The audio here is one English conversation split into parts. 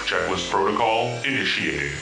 Checklist protocol initiated.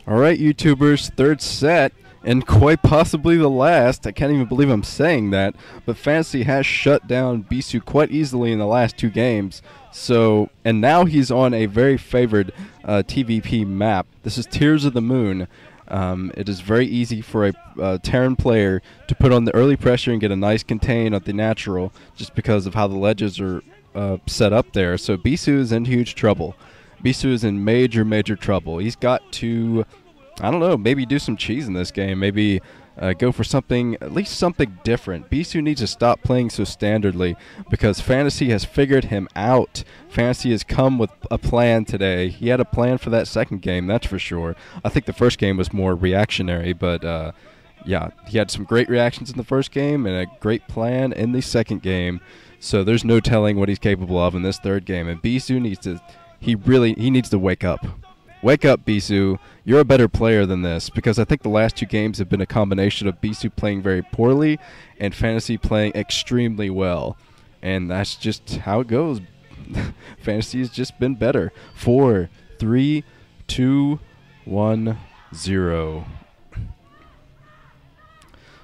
All right, YouTubers, third set, and quite possibly the last. I can't even believe I'm saying that, but Fantasy has shut down Bisu quite easily in the last two games. So, and now he's on a very favored TVP map. This is Tears of the Moon. It is very easy for a Terran player to put on the early pressure and get a nice contain at the natural, just because of how the ledges are set up there. So Bisu is in huge trouble. Bisu is in major, major trouble. He's got to, I don't know, maybe do some cheese in this game. Maybe go for something, at least something different. Bisu needs to stop playing so standardly because Fantasy has figured him out. Fantasy has come with a plan today. He had a plan for that second game, that's for sure. I think the first game was more reactionary, but yeah, he had some great reactions in the first game and a great plan in the second game. So there's no telling what he's capable of in this third game. And Bisu needs to... He needs to wake up. Wake up, Bisu. You're a better player than this, because I think the last two games have been a combination of Bisu playing very poorly and Fantasy playing extremely well. And that's just how it goes. Fantasy has just been better. 4, 3, 2, 1, 0.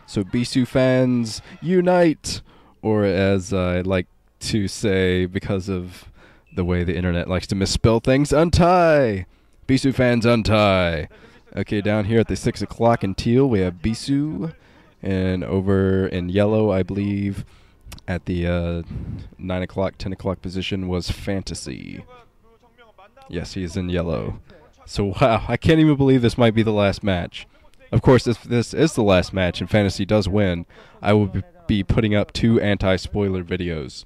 So Bisu fans, unite! Or as I like to say, because of the way the internet likes to misspell things, untie! Bisu fans, untie! Okay, down here at the 6 o'clock in Teal, we have Bisu. And over in yellow, I believe, at the 9 o'clock, 10 o'clock position was Fantasy. Yes, he is in yellow. So, wow, I can't even believe this might be the last match. Of course, if this is the last match and Fantasy does win, I will be putting up 2 anti-spoiler videos.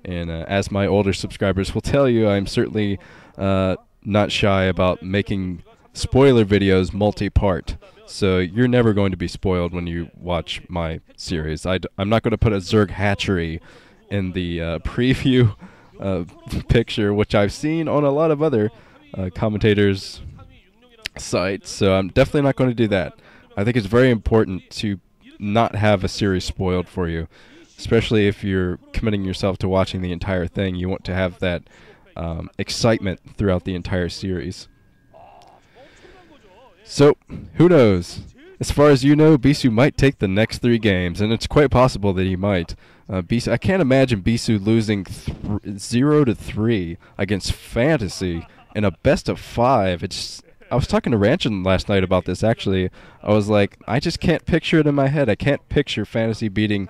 And as my older subscribers will tell you, I'm certainly not shy about making spoiler videos multi-part. So you're never going to be spoiled when you watch my series. I'm not going to put a Zerg hatchery in the preview picture, which I've seen on a lot of other commentators' sites. So I'm definitely not going to do that. I think it's very important to not have a series spoiled for you. Especially if you're committing yourself to watching the entire thing, you want to have that excitement throughout the entire series. So, who knows? As far as you know, Bisu might take the next 3 games, and it's quite possible that he might. Bisu, I can't imagine Bisu losing 0-3 against Fantasy in a best-of-5. I was talking to Ranchin last night about this, actually. I was like, I just can't picture it in my head. I can't picture Fantasy beating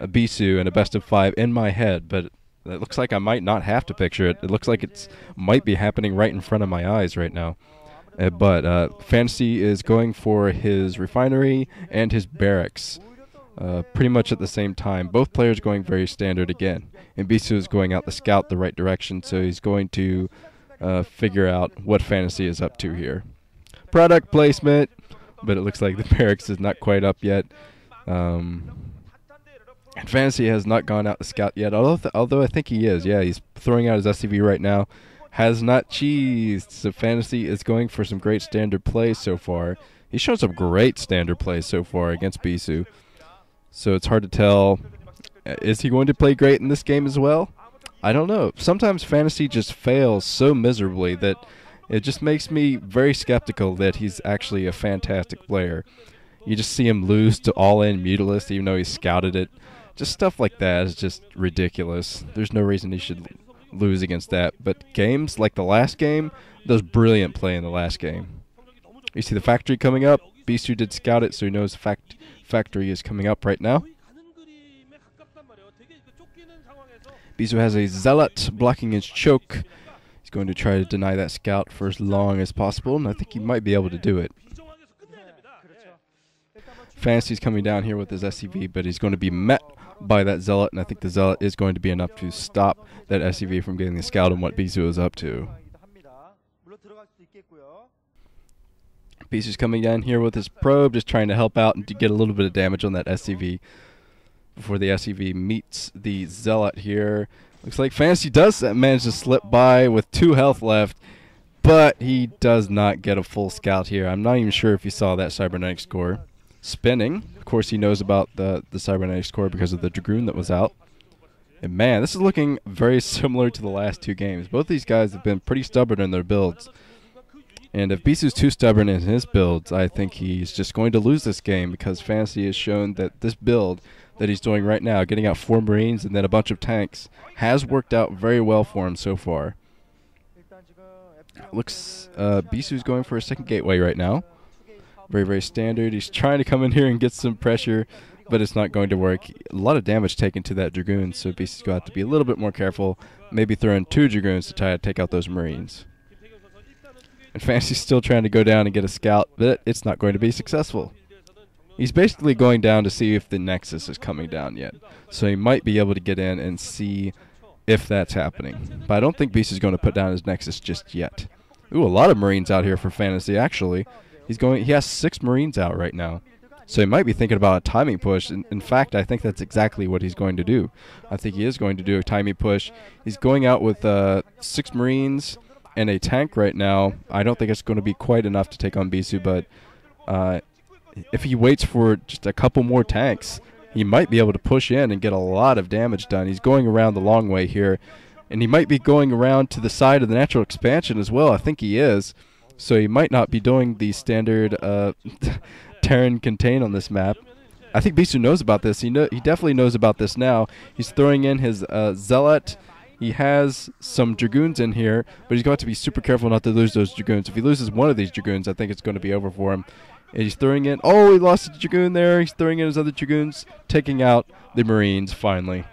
Bisu in a best-of-5 in my head, but it looks like I might not have to picture it. It looks like it might be happening right in front of my eyes right now. But Fantasy is going for his refinery and his barracks pretty much at the same time. Both players going very standard again. And Bisu is going out the scout the right direction, so he's going to figure out what Fantasy is up to here. Product placement, but it looks like the barracks is not quite up yet. And Fantasy has not gone out the scout yet, although I think he is. Yeah, he's throwing out his SCV right now. Has not cheesed. So Fantasy is going for some great standard plays so far. He's shown some great standard plays so far against Bisu. So it's hard to tell. Is he going to play great in this game as well? I don't know. Sometimes Fantasy just fails so miserably that it just makes me very skeptical that he's actually a fantastic player. You just see him lose to all-in Mutalisk even though he scouted it. Just stuff like that is just ridiculous. There's no reason he should lose against that. But games like the last game, that was brilliant play in the last game. You see the factory coming up. Bisu did scout it, so he knows factory is coming up right now. Bisu has a Zealot blocking his choke. He's going to try to deny that scout for as long as possible, and I think he might be able to do it. Fantasy's coming down here with his SCV, but he's going to be met by that Zealot, and I think the Zealot is going to be enough to stop that SCV from getting the scout on what Bisu is up to. Bisu's coming down here with his probe, just trying to help out and to get a little bit of damage on that SCV before the SCV meets the Zealot here. Looks like Fantasy does manage to slip by with 2 health left, but he does not get a full scout here. I'm not even sure if he saw that cybernetic score. Spinning. Of course, he knows about the cybernetic score because of the Dragoon that was out. And man, this is looking very similar to the last 2 games. Both these guys have been pretty stubborn in their builds. And if Bisu's too stubborn in his builds, I think he's just going to lose this game, because Fantasy has shown that this build that he's doing right now, getting out 4 Marines and then a bunch of tanks, has worked out very well for him so far. Looks Bisu's going for a second gateway right now. Very, very standard. He's trying to come in here and get some pressure, but it's not going to work. A lot of damage taken to that Dragoon, so Bisu's going to have to be a little bit more careful. Maybe throw in 2 Dragoons to try to take out those Marines. And Fantasy's still trying to go down and get a scout, but it's not going to be successful. He's basically going down to see if the Nexus is coming down yet. So he might be able to get in and see if that's happening. But I don't think Beast is going to put down his Nexus just yet. Ooh, a lot of Marines out here for Fantasy, actually. He has 6 Marines out right now. So he might be thinking about a timing push. In fact, I think that's exactly what he's going to do. I think he is going to do a timing push. He's going out with 6 Marines and a tank right now. I don't think it's going to be quite enough to take on Bisu, but if he waits for just a couple more tanks, he might be able to push in and get a lot of damage done. He's going around the long way here, and he might be going around to the side of the natural expansion as well. I think he is. So he might not be doing the standard Terran contain on this map. I think Bisu knows about this. He definitely knows about this now. He's throwing in his Zealot. He has some Dragoons in here, but he's got to be super careful not to lose those Dragoons. If he loses one of these Dragoons, I think it's going to be over for him. And he's throwing in... Oh, he lost a Dragoon there. He's throwing in his other Dragoons, taking out the Marines finally.